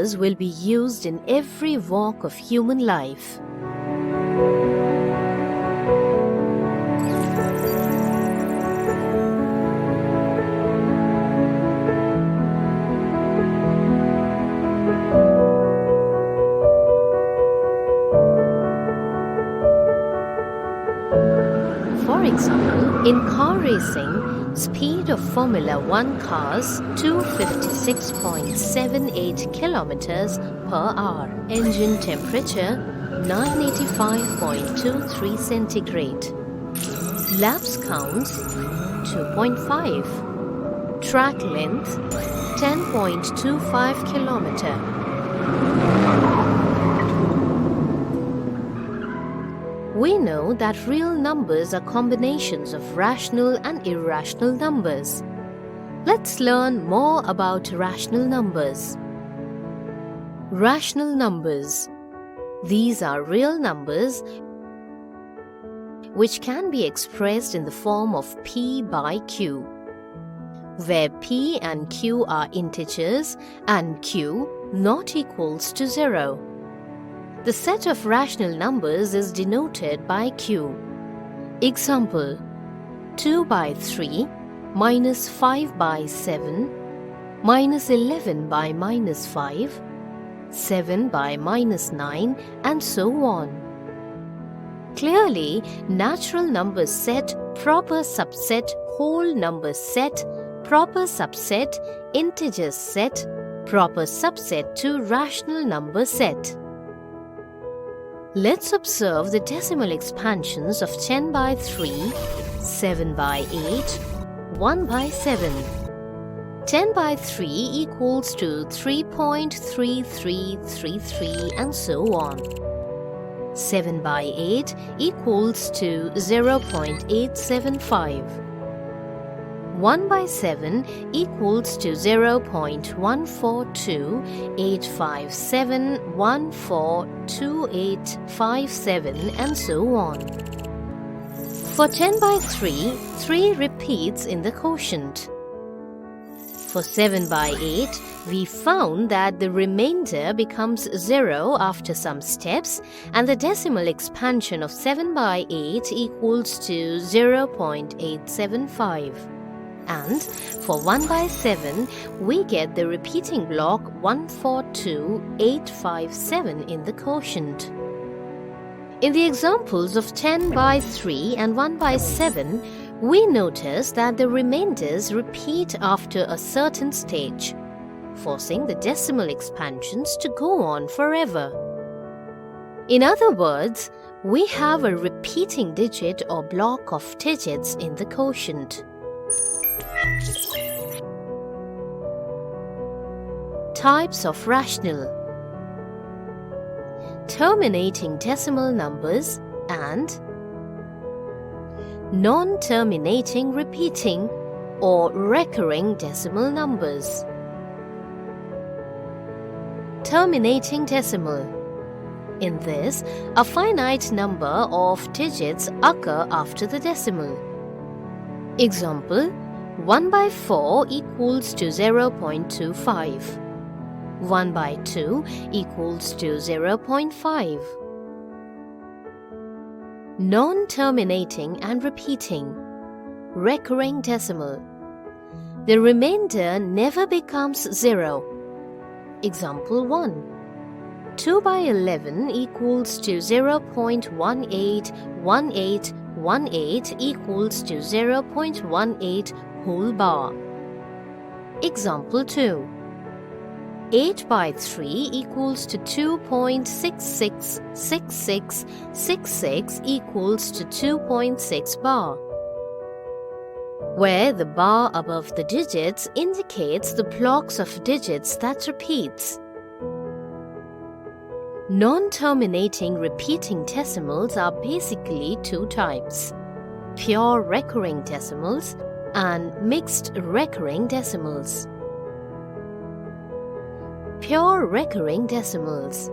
numbers will be used in every walk of human life. For example, in car racing, speed of Formula 1 cars 256.78 kilometers per hour. Engine temperature 985.23 centigrade. Laps count 2.5. Track length 10.25 kilometer. We know that real numbers are combinations of rational and irrational numbers. Let's learn more about rational numbers. Rational numbers. These are real numbers which can be expressed in the form of P by Q, where P and Q are integers and Q not equals to 0. The set of rational numbers is denoted by Q. Example: 2 by 3, minus 5 by 7, minus 11 by minus 5, 7 by minus 9, and so on. Clearly, natural numbers set, proper subset, whole numbers set, proper subset, integers set, proper subset to rational number set. Let's observe the decimal expansions of 10 by 3, 7 by 8, 1 by 7. 10 by 3 equals to 3.3333 and so on. 7 by 8 equals to 0.875. 1 by 7 equals to 0.14285714285 and so on. For 10 by 3, 3 repeats in the quotient. For 7 by 8, we found that the remainder becomes 0 after some steps, and the decimal expansion of 7 by 8 equals to 0.875. And for 1 by 7, we get the repeating block 142857 in the quotient. In the examples of 10 by 3 and 1 by 7, we notice that the remainders repeat after a certain stage, forcing the decimal expansions to go on forever. In other words, we have a repeating digit or block of digits in the quotient. Types of rational: terminating decimal numbers and non-terminating repeating or recurring decimal numbers. Terminating decimal. In this, a finite number of digits occur after the decimal. Example: 1 by 4 equals to 0.25. 1 by 2 equals to 0.5. Non-terminating and repeating. Recurring decimal. The remainder never becomes 0. Example 1. 2 by 11 equals to 0.181818 equals to 0.18 whole bar. Example 2. 8 by 3 equals to 2.666666 equals to 2.6 bar, where the bar above the digits indicates the blocks of digits that repeats. Non-terminating repeating decimals are basically two types: pure recurring decimals and mixed recurring decimals. Pure recurring decimals.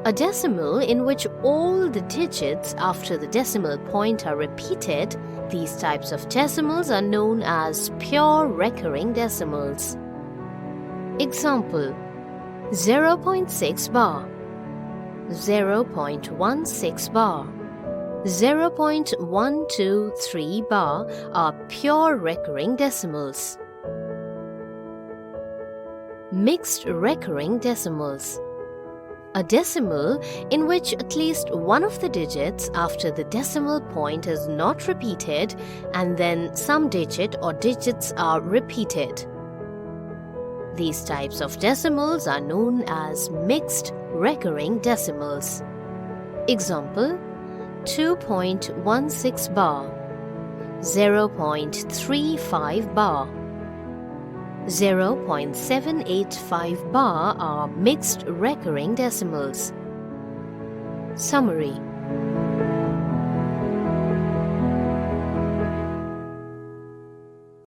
A decimal in which all the digits after the decimal point are repeated. These types of decimals are known as pure recurring decimals. Example: 0.6 bar, 0.16 bar, 0.123 bar are pure recurring decimals. Mixed recurring decimals. A decimal in which at least one of the digits after the decimal point is not repeated and then some digit or digits are repeated. These types of decimals are known as mixed recurring decimals. Example: 2.16 bar, 0.35 bar, 0.785 bar are mixed recurring decimals. Summary: